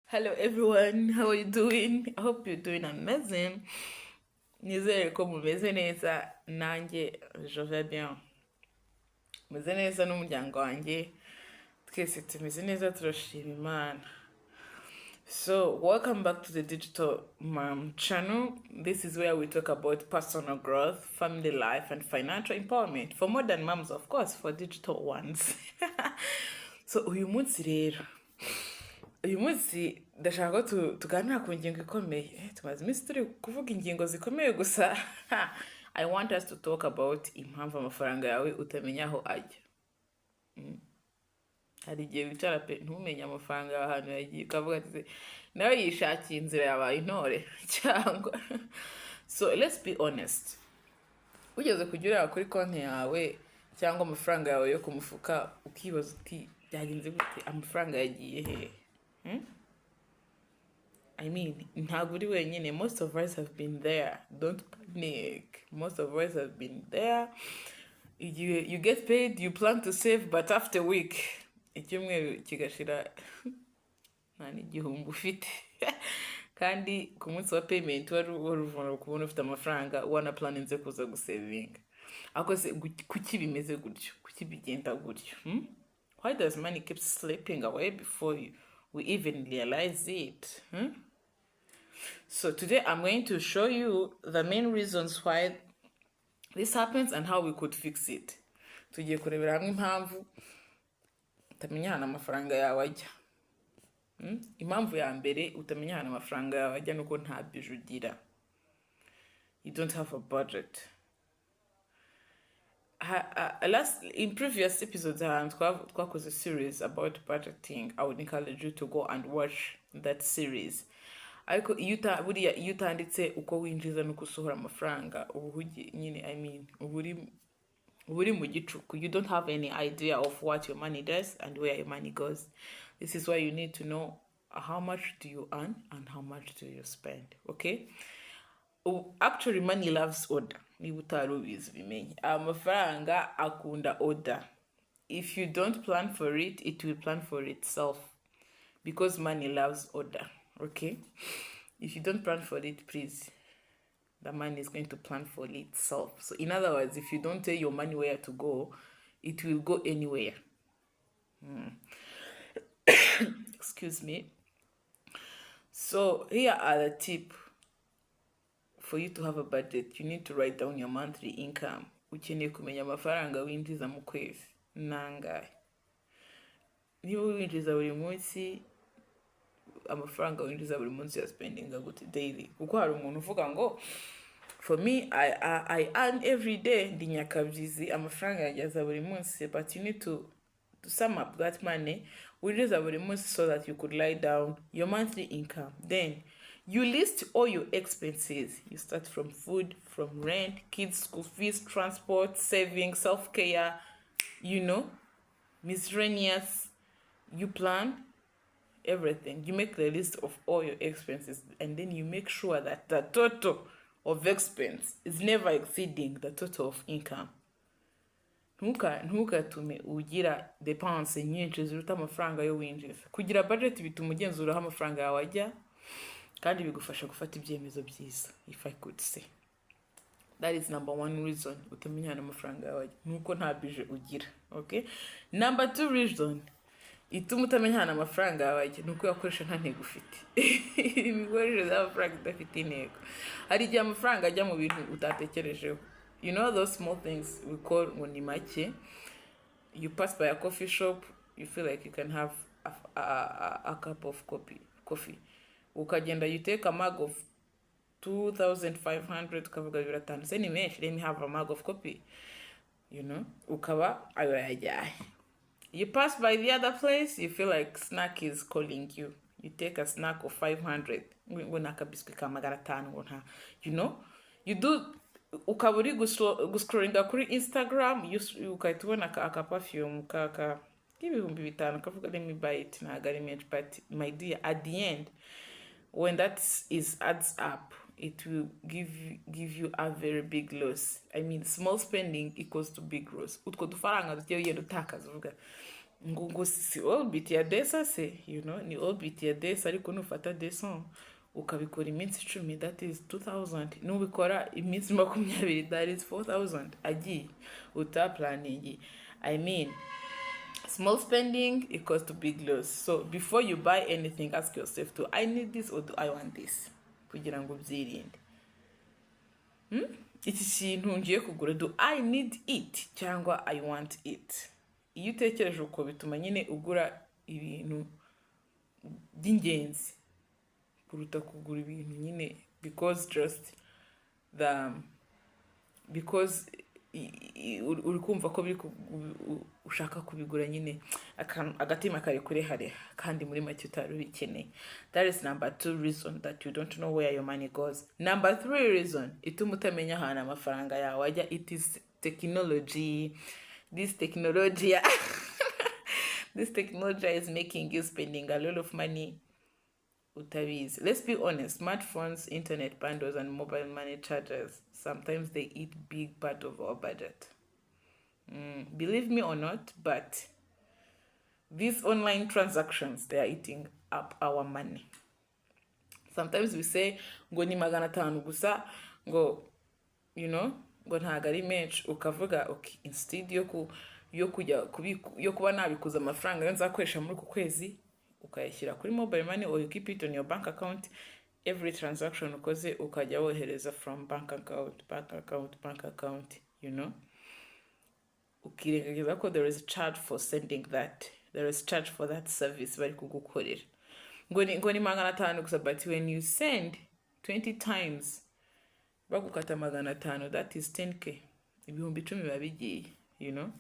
Hello everyone, how are you doing? I hope you're doing amazing. Nizere ko mumeze neza, nanjye je vais bien. Meze neza n'umuryango wanjye, twese tumeze neza turashima Imana. So, welcome back to the Digital Mom channel. This is where we talk about personal growth, family life, and financial empowerment. For modern moms, of course, for digital ones. So, uyu munsi ndashaka ko tuganira ku ngingo ikomeye. Tumaze iminsi turi kuvuga ingingo zikomeye gusa. I want us to talk about impamvu amafaranga yawe utamenya aho ajya. Hari igihe wicara pe ntumenye amafaranga yawe ahantu yagiye ukavuga ati nawe yishakiye inzira yabaye intore cyangwa. So let's be honest. Ugeze kujya ureba kuri konti yawe cyangwa amafaranga yawe yo ku mufuka ukibaza uti byagenze gute, amafaranga yagiye he? I mean, ntabwo uri wenyine. Most of us have been there. Don't panic. Most of us have been there. You get paid, you plan to save, but after a week, icyumweru kigashira nta n'igihumbi ufite. Kandi ku munsi wa payment wari uruvuna kubona ufite amafaranga wanaplaninze kuza gusevinga. Ako se kuki bimeze gutyo? Kuki bigenda gutyo? Why does money keep slipping away before we even realize it? So today I'm going to show you the main reasons why this happens and how we could fix it. Tugiye kurebera hamwe impamvu utamenya ahantu amafaranga yawe ajya. Impamvu ya mbere utamenya ahantu amafaranga yawe ajya nuko nta budget ugira. You don't have a budget. In previous episodes twakoze a series about budgeting. I would encourage you to go and watch that series. Ariko iyo utanditse uko winjiza nuko usohora amafaranga uburi mu gicuku. You don't have any idea of what your money does and where your money goes. This is why you need to know how much do you earn and how much do you spend. Okay? Actually, money loves order. Niba utari ubizi bimenye. Amafaranga akunda order. If you don't plan for it, it will plan for itself. Because money loves order. Okay? If you don't plan for it, please, the money is going to plan for itself. So in other words, if you don't tell your money where to go, it will go anywhere. Excuse me. So here are the tips. For you to have a budget, you need to write down your monthly income. Ukeneye kumenya amafaranga winjiza mu kwezi nangahe. Niba winjiza buri munsi, amafaranga winjiza buri munsi ya spending gute daily. Kuko hari umuntu uvuga ngo for me I earn every day ndi nyakabyizi amafaranga yajyaza buri munsi, but you need to sum up that money winjiza buri munsi so that you could write down your monthly income. Then you list all your expenses. You start from food, from rent, kids' school fees, transport, savings, self-care, miscellaneous. You plan everything. You make the list of all your expenses, and then you make sure that the total of expense is never exceeding the total of income. Ntukatume ugira depense nyinshi ziruta amafaranga yo winjiza. Kugira budget bituma ugenzura aho amafaranga yawe ajya, kandi bigufasha gufata ibyemezo byiza, if I could say. That is number one reason utamenya ahantu amafaranga yawe ajya, nuko nta budget ugira. Okay? Number two reason ituma utamenya ahantu amafaranga yawe ajya nuko yakoresha nta ntego ufite. Imikoreshereze y'amafaranga idafite intego. Hari igihe amafaranga ajya mu bintu utatekerejeho. You know those small things we call ngo ni make. You pass by a coffee shop, you feel like you can have a cup of coffee. Ukagenda, you take a mug of 2,500 ukavuga biratanu. Seni menshi, let me have a mug of coffee. Ukaba ayo yajyaye. You pass by the other place, you feel like snack is calling you. You take a snack of 500. You do, ukaba uri guscrollinga kuri Instagram, ukahita ubona aka perfume k'ibihumbi 5 ukavuga let me buy it. Ntabwo ari menshi, but my dear, at the end, when that adds up, it will give you a very big loss. I mean, small spending equals to big loss. Utwo dufaranga tugiye ugenda utakaza uvuga ngo si all bit ya desa se, you know, ni all bit ya desa, ariko nufata desa ukabikora iminsi 10, that is 2000. Nubikora iminsi 20, that is 4000 agiye utaplaningi. I mean, small spending equals to big loss. So before you buy anything, ask yourself, do I need this or do I want this? Kugira ngo byirinde. Iki kintu ngiye kugura, do I need it cyangwa I want it? Iyo utekereje uko bituma nyine ugura ibintu by'ingenzi kuruta kugura ibintu nyine because uri kumva ko ushaka kubigura nyine agatima kari kure hare kandi muri make utari ubikeneye. That is number 2 reason that you don't know where your money goes. Number 3 reason ituma utamenya ahantu amafaranga yawe ajya, it is technology. This technology is making you spending a lot of money utabizi. Let's be honest, smartphones, internet bundles and mobile money charges, sometimes they eat big part of our budget. Believe me or not, but these online transactions, they are eating up our money. Sometimes we say ngo ni 500 gusa, ngo, you know, ngo ntago ari menshi, ukavuga okay, instead yo kuba nabikuza amafaranga yo nzakoresha muri ku kwezi, ukayashyira kuri mobile money or you keep it on your bank account. Every transaction ukoze ukajya wohereza from bank account, you know. Ukirengagiza ko there is a charge for sending that, there is charge for that service bari kugukorera. Ngo ni 500 gusa, but when you send 20 times bagukata 500, that is 10k, ibihumbi 10 biba bigiye, you know.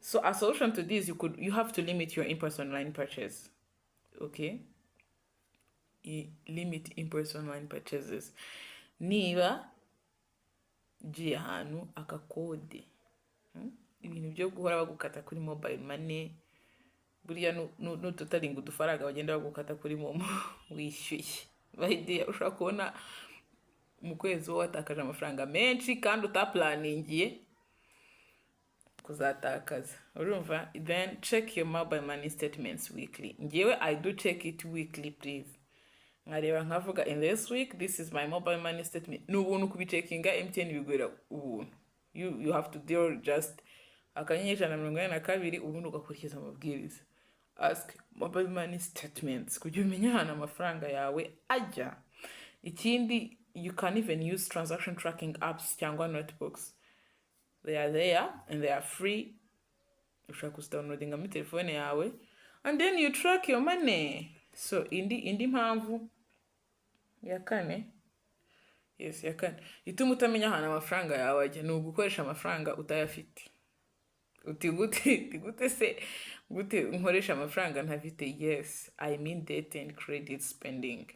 So a solution to this, you have to limit your impulse online purchase. Okay, limit impulse online purchases. Niba ugiye ahantu akakode, ibintu byo guhora bagukata kuri mobile money, buriya n'ututaringa udufaranga bagenda bagukata kuri momo wishyuye, bahide ushaka kubona mu kwezi watakaje amafaranga menshi kandi utaplaningiye kuzatakaza, urumva. Then check your mobile money statements weekly. Ngiyo I do check it weekly, please. Ngareba nkavuga in this week this is my mobile money statement. N'ubuntu kubicekinga MTN bigwera ubuntu. You have to deal just akanyenyeri 142 ubuntu ugakurikiza amabwiriza. Ask mobile money statements kugira umenye ahantu amafaranga yawe ajya. Ikindi, you can even use transaction tracking apps cyangwa notebooks. They are there and they are free. Ushaka downloadinga muri telefone yawe and then you track your money. So indi mpamvu ya kane, yes, ya kane ituma utamenya ahantu amafaranga yawe ajya, ni ugukoresha amafaranga utayafite. Uti gute se gute nkoresha amafaranga ntafite? Yes, I mean debt and credit spending.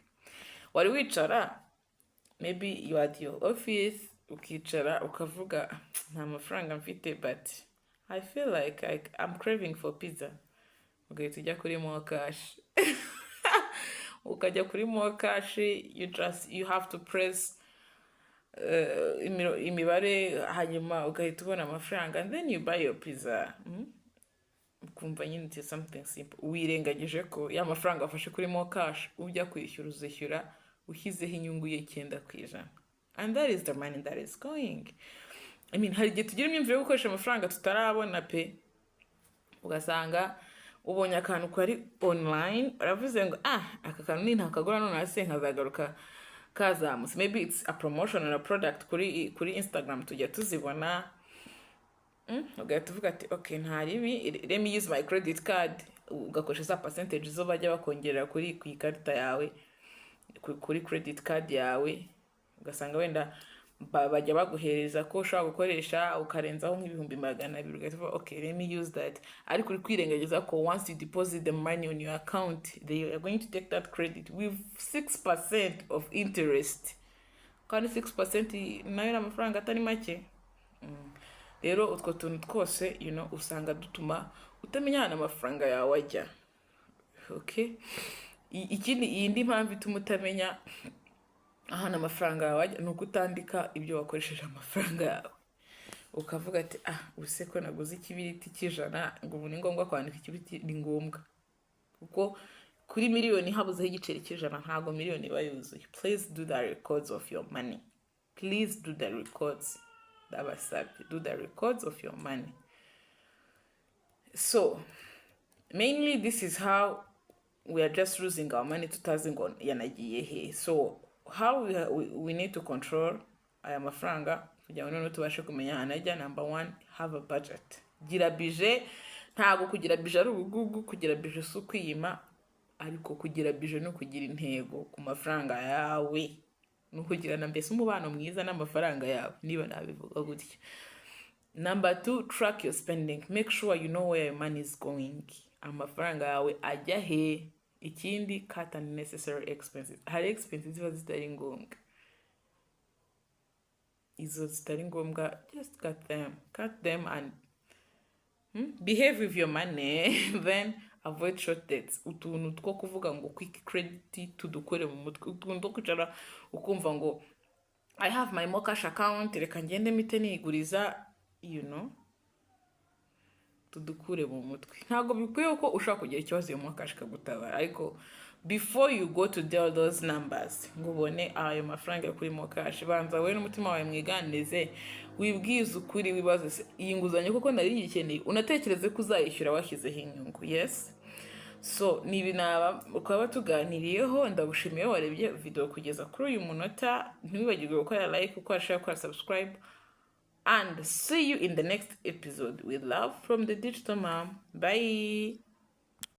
Wari wicara, maybe you are at your office, ukicara ukavuga nta mafaranga mfite, but I feel like I'm craving for pizza. Ugahita ujya kuri more cash. Ukajya kuri more cash, you have to press imibare hanyuma ugahita ubona amafaranga and then you buy your pizza. Ukumva nyine it's something simple. Wirengagije ko ya mafaranga afashe kuri more cash, ujya kwishyura uzishyura ushyizeho inyungu ye 9%. And that is the money that is going. I mean, hari igihe tugira imyumvire yo gukoresha amafaranga tutarabona pe, ugasanga ubonye akantu kari online uravuze ngo aka kantu ni ntakagura none hasi nkazagaruka kazamutse. Maybe it's a promotion on a product kuri Instagram tujya tuzibona, ugahita uvuga ati okay, ntaribi, let me use my credit card, ugakoresha za percentage zo bajya bakongerera ku ikarita yawe, kuri credit card yawe, ugasanga wenda bajya baguhereza ko ushobora gukoresha ukarenzaho nk'ibihumbi 200, ugahita okay, let me use that. Ariko uri kwirengagiza ko once you deposit the money on your account, they are going to take that credit with 6% of interest. Kandi 6% nayo amafaranga atari make. Rero utwo tuntu twose, you know, usanga dutuma utamenya ahantu amafaranga yawe ajya. Okay, iyindi mpamvu ituma utamenya ahantu amafaranga yawe ajya ni ukutandika ibyo wakoresheje amafaranga yawe. ukavuga ati ubuse ko naguze ikibiriti cy'ijana ngo ubu ni ngombwa kwandika ikibiriti, ni ngombwa kuko kuri miliyoni habuzeho igiceri cy'ijana ntabwo miliyoni iba yuzuye. Please do the records of your money. Please do the records. Ndabasabye, do the records of your money. So mainly this is how we are just losing our money tutazi ngo yanagiye he. So how we need to control aya mafaranga kugira ngo noneho tubashe kumenya ahantu ajya. Number 1, have a budget. Gira budget. Ntabwo kugira budget ari ubugugu, kugira budget si ukwiyima, ariko kugira budget no kugira intego ku mafaranga yawe, no kugira na mbese umubano mwiza n'amafaranga yawe, niba nabivuga gutya. Number 2, track your spending. Make sure you know where your money is going. Amafaranga yawe ajya he. Ikindi, cut unnecessary expenses. Hari expenses ziba zitari ngombwa. Izo zitari ngombwa, just cut them and behave with your money. Then avoid short debts. Utuntu two kuvuga ngo quick credit tudukore mu mutwe, utuntu two kwicara ukumva ngo I have my more cash account, reka ngende mite niguriza, tudukure mu mutwe. Ntabwo bikwiye ko ushaka kugira ikibazo mu cash kagutabara, ariko before you go to deal those numbers ngo ubone ayo mafaranga yo kuri mo cash, banza we n'umutima wawe mwiganirize, wibwize ukuri, wibaza iyi nguzanyo kuko nari ngikeneye, unatekereze ko uzayishyura washyizeho inyungu. Yes, so ni ibinaba ukaba tuganiriyeho. Ndagushimiye warebye video kugeza kuri uyu munota. Ntiwibagirwe gukora like, uko share, uko subscribe, and see you in the next episode with love from the digital mom. Bye.